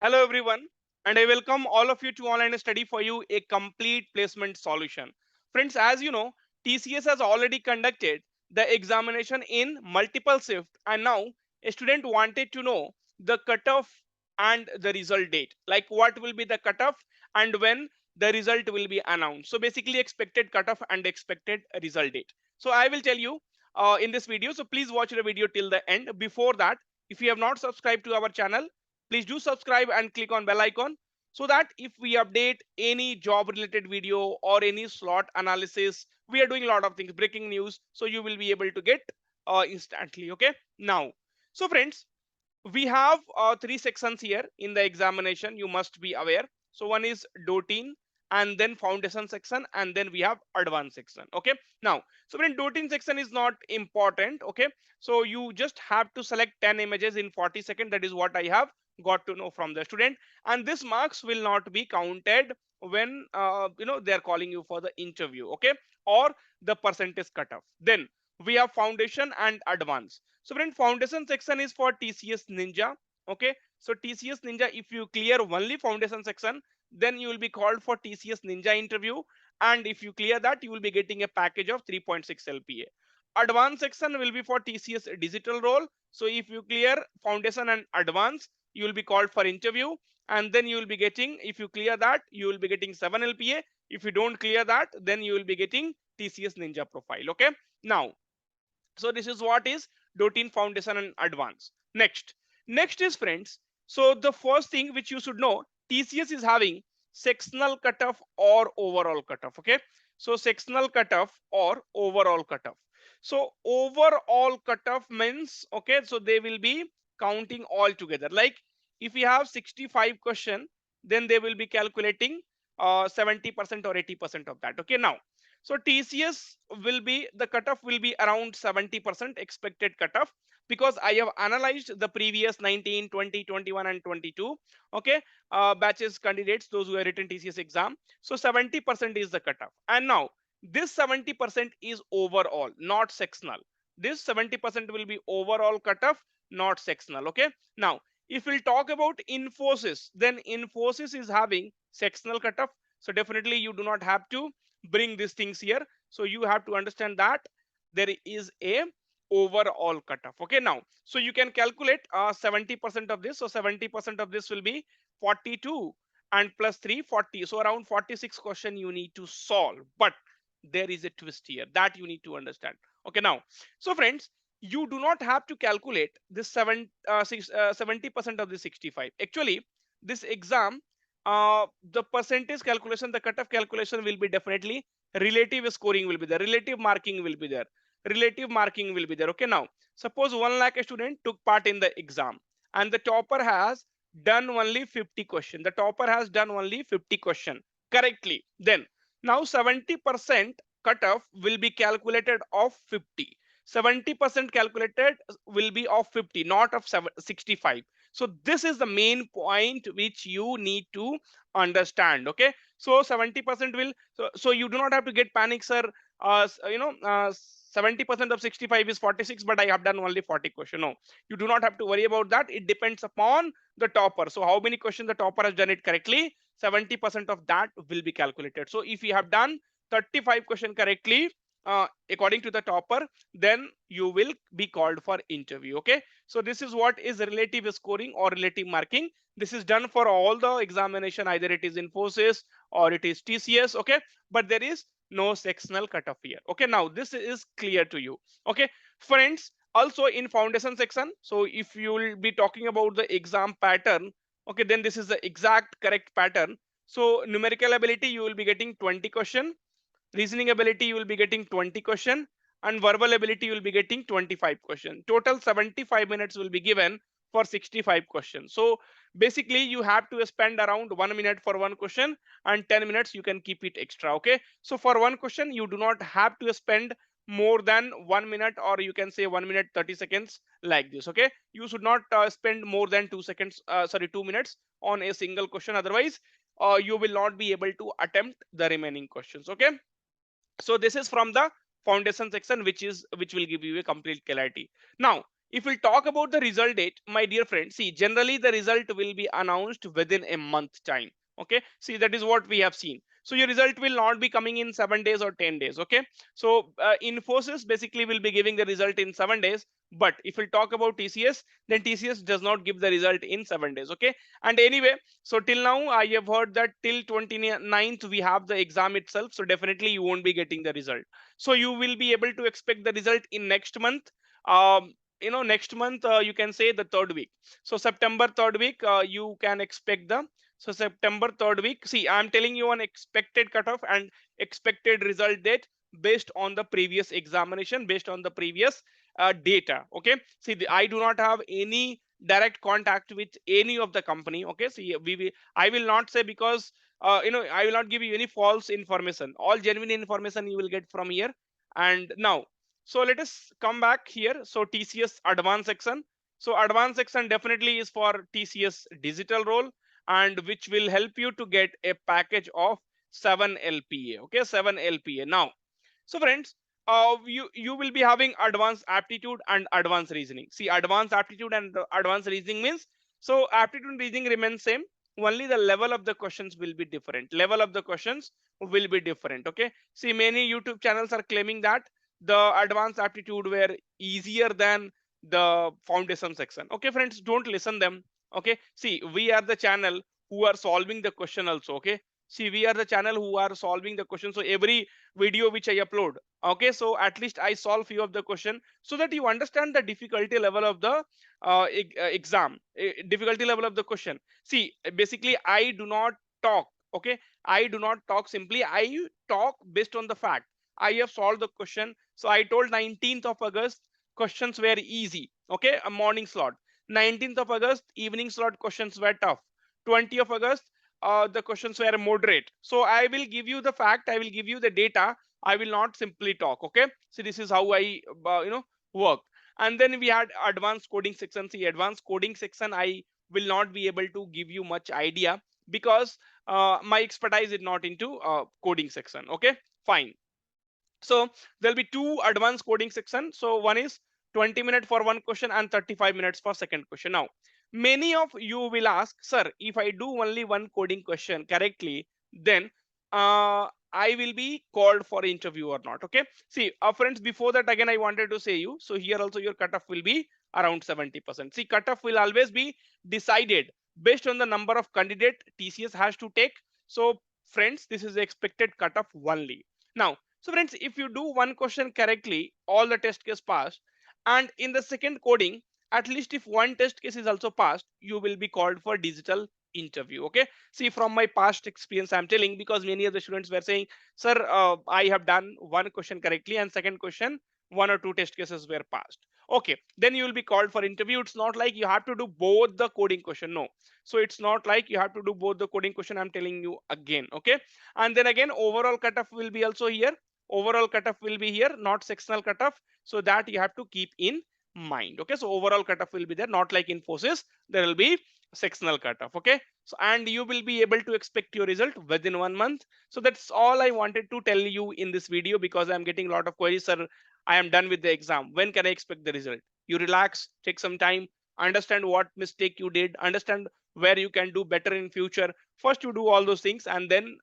Hello everyone, and I welcome all of you to Online Study for You, a complete placement solution. Friends, as you know, TCS has already conducted the examination in multiple shift, and now a student wanted to know the cutoff and the result date. Like what will be the cutoff and when the result will be announced. So basically expected cutoff and expected result date. So I will tell you in this video. So please watch the video till the end. Before that, if you have not subscribed to our channel, please do subscribe and click on bell icon so that if we update any job related video or any slot analysis, we are doing a lot of things, breaking news, so you will be able to get instantly. Okay, now, so friends, we have three sections here in the examination, you must be aware. So one is dotin, and then foundation section, and then we have advanced section. Okay, now, so when dotin section is not important. Okay, so you just have to select 10 images in 40 seconds. That is what I have got to know from the student, and this marks will not be counted when they are calling you for the interview. Okay, or the percentage cutoff. Then we have foundation and advanced. So friend, foundation section is for TCS Ninja. Okay, so TCS Ninja, if you clear only foundation section, then you will be called for TCS Ninja interview, and if you clear that, you will be getting a package of 3.6 LPA. Advanced section will be for TCS digital role. So if you clear foundation and advanced, you will be called for interview, and then you will be getting, if you clear that, you will be getting 7 LPA. If you don't clear that, then you will be getting TCS Ninja profile. Okay, now, so this is what is dotin foundation and advanced. Next is friends, so the first thing which you should know, TCS is having sectional cutoff or overall cutoff. Okay, so sectional cutoff or overall cutoff. So overall cutoff means, okay, so they will be counting all together. Like if we have 65 question, then they will be calculating 70% or 80% of that. Okay, now, so TCS will be, the cutoff will be around 70% expected cutoff, because I have analyzed the previous 19, 20, 21 and 22. Okay, batches candidates, those who have written TCS exam. So 70% is the cutoff. And now this 70% is overall, not sectional. This 70% will be overall cutoff, not sectional. Okay, now if we'll talk about Infosys, then Infosys is having sectional cutoff. So definitely you do not have to bring these things here. So you have to understand that there is a overall cutoff. Okay, now, so you can calculate 70% of this. So 70% of this will be 42 and plus 3 40. So around 46 question you need to solve, but there is a twist here that you need to understand. Okay, now, so friends, you do not have to calculate this 70% of the 65. Actually, this exam, the percentage calculation, the cutoff calculation will be definitely relative scoring will be there, relative marking will be there, relative marking will be there. Okay, now suppose 1 lakh student took part in the exam, and the topper has done only 50 question. The topper has done only 50 question correctly. Then now 70% cutoff will be calculated of 50. 70% calculated will be of 50, not of 65. So this is the main point which you need to understand. Okay, so 70% will, so you do not have to get panic, sir. 70% of 65 is 46, but I have done only 40 question. No, you do not have to worry about that. It depends upon the topper. So how many questions the topper has done it correctly, 70% of that will be calculated. So if you have done 35 question correctly, according to the topper, then you will be called for interview. Okay, so this is what is relative scoring or relative marking. This is done for all the examination, either it is Infosys or it is TCS. Okay, but there is no sectional cutoff here. Okay, now this is clear to you. Okay, friends, also in foundation section, so if you will be talking about the exam pattern, okay, then this is the exact correct pattern. So numerical ability, you will be getting 20 question, reasoning ability you will be getting 20 question, and verbal ability you will be getting 25 question. Total 75 minutes will be given for 65 questions. So basically you have to spend around 1 minute for one question, and 10 minutes you can keep it extra. Okay, so for one question you do not have to spend more than 1 minute, or you can say 1 minute 30 seconds like this. Okay, you should not spend more than 2 seconds, 2 minutes on a single question, otherwise you will not be able to attempt the remaining questions. Okay, so this is from the foundation section, which will give you a complete clarity. Now If we'll talk about the result date, my dear friend, see, generally the result will be announced within a month time. Okay, see, that is what we have seen. So your result will not be coming in 7 days or 10 days. Okay, so Infosys basically will be giving the result in 7 days. But if we talk about TCS, then TCS does not give the result in 7 days. Okay, and anyway, so till now I have heard that till 29th we have the exam itself. So definitely you won't be getting the result. So you will be able to expect the result in next month. Um, next month, you can say the third week. So September third week, you can expect the, so September third week, see, I'm telling you an expected cutoff and expected result date based on the previous examination, based on the previous data. Okay, see, I do not have any direct contact with any of the company. Okay, see, I will not say, because I will not give you any false information. All genuine information you will get from here. And now, so let us come back here. So TCS advanced section. So advanced section definitely is for TCS digital role, and which will help you to get a package of 7 LPA. Okay, 7 LPA. Now, so friends, you will be having advanced aptitude and advanced reasoning. See, advanced aptitude and advanced reasoning means, so aptitude and reasoning remain same. Only the level of the questions will be different. Level of the questions will be different. Okay. See, many YouTube channels are claiming that the advanced aptitude were easier than the foundation section. Okay, friends, don't listen them. Okay, see, we are the channel who are solving the question also. Okay, see, we are the channel who are solving the question. So every video which I upload, okay, so at least I solve few of the question, so that you understand the difficulty level of the exam, difficulty level of the question. See, basically I do not talk. Okay, I do not talk simply, I talk based on the fact. I have solved the question. So I told 19th of August questions were easy. Okay, a morning slot. 19th of August evening slot questions were tough. 20th of August the questions were moderate. So I will give you the fact. I will give you the data. I will not simply talk. Okay. So this is how I work. And then we had advanced coding section. See, advanced coding section, I will not be able to give you much idea, because my expertise is not into coding section. Okay, fine. So there'll be two advanced coding section. So one is 20 minutes for one question and 35 minutes for second question. Now, many of you will ask, sir, if I do only one coding question correctly, then I will be called for interview or not. Okay, see, friends, before that, again I wanted to say you, so here also your cutoff will be around 70%. See, cutoff will always be decided based on the number of candidate TCS has to take. So friends, this is the expected cutoff only. Now, so friends, if you do one question correctly, all the test case passed, and in the second coding, at least if one test case is also passed, you will be called for digital interview. Okay. See, from my past experience, I'm telling, because many of the students were saying, sir, I have done one question correctly and second question, one or two test cases were passed. Okay, then you will be called for interview. It's not like you have to do both the coding question. No. So it's not like you have to do both the coding question. I'm telling you again. Okay. And then again, overall cutoff will be also here. Overall cutoff will be here, not sectional cutoff. So that you have to keep in mind. Okay, so overall cutoff will be there, not like Infosys, there will be sectional cutoff. Okay, so and you will be able to expect your result within 1 month. So that's all I wanted to tell you in this video, because I'm getting a lot of queries, sir, I am done with the exam, when can I expect the result? You relax, take some time, understand what mistake you did, understand where you can do better in future. First you do all those things, and then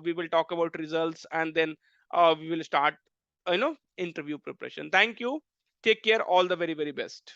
we will talk about results, and then we will start interview preparation. Thank you, take care, all the very best.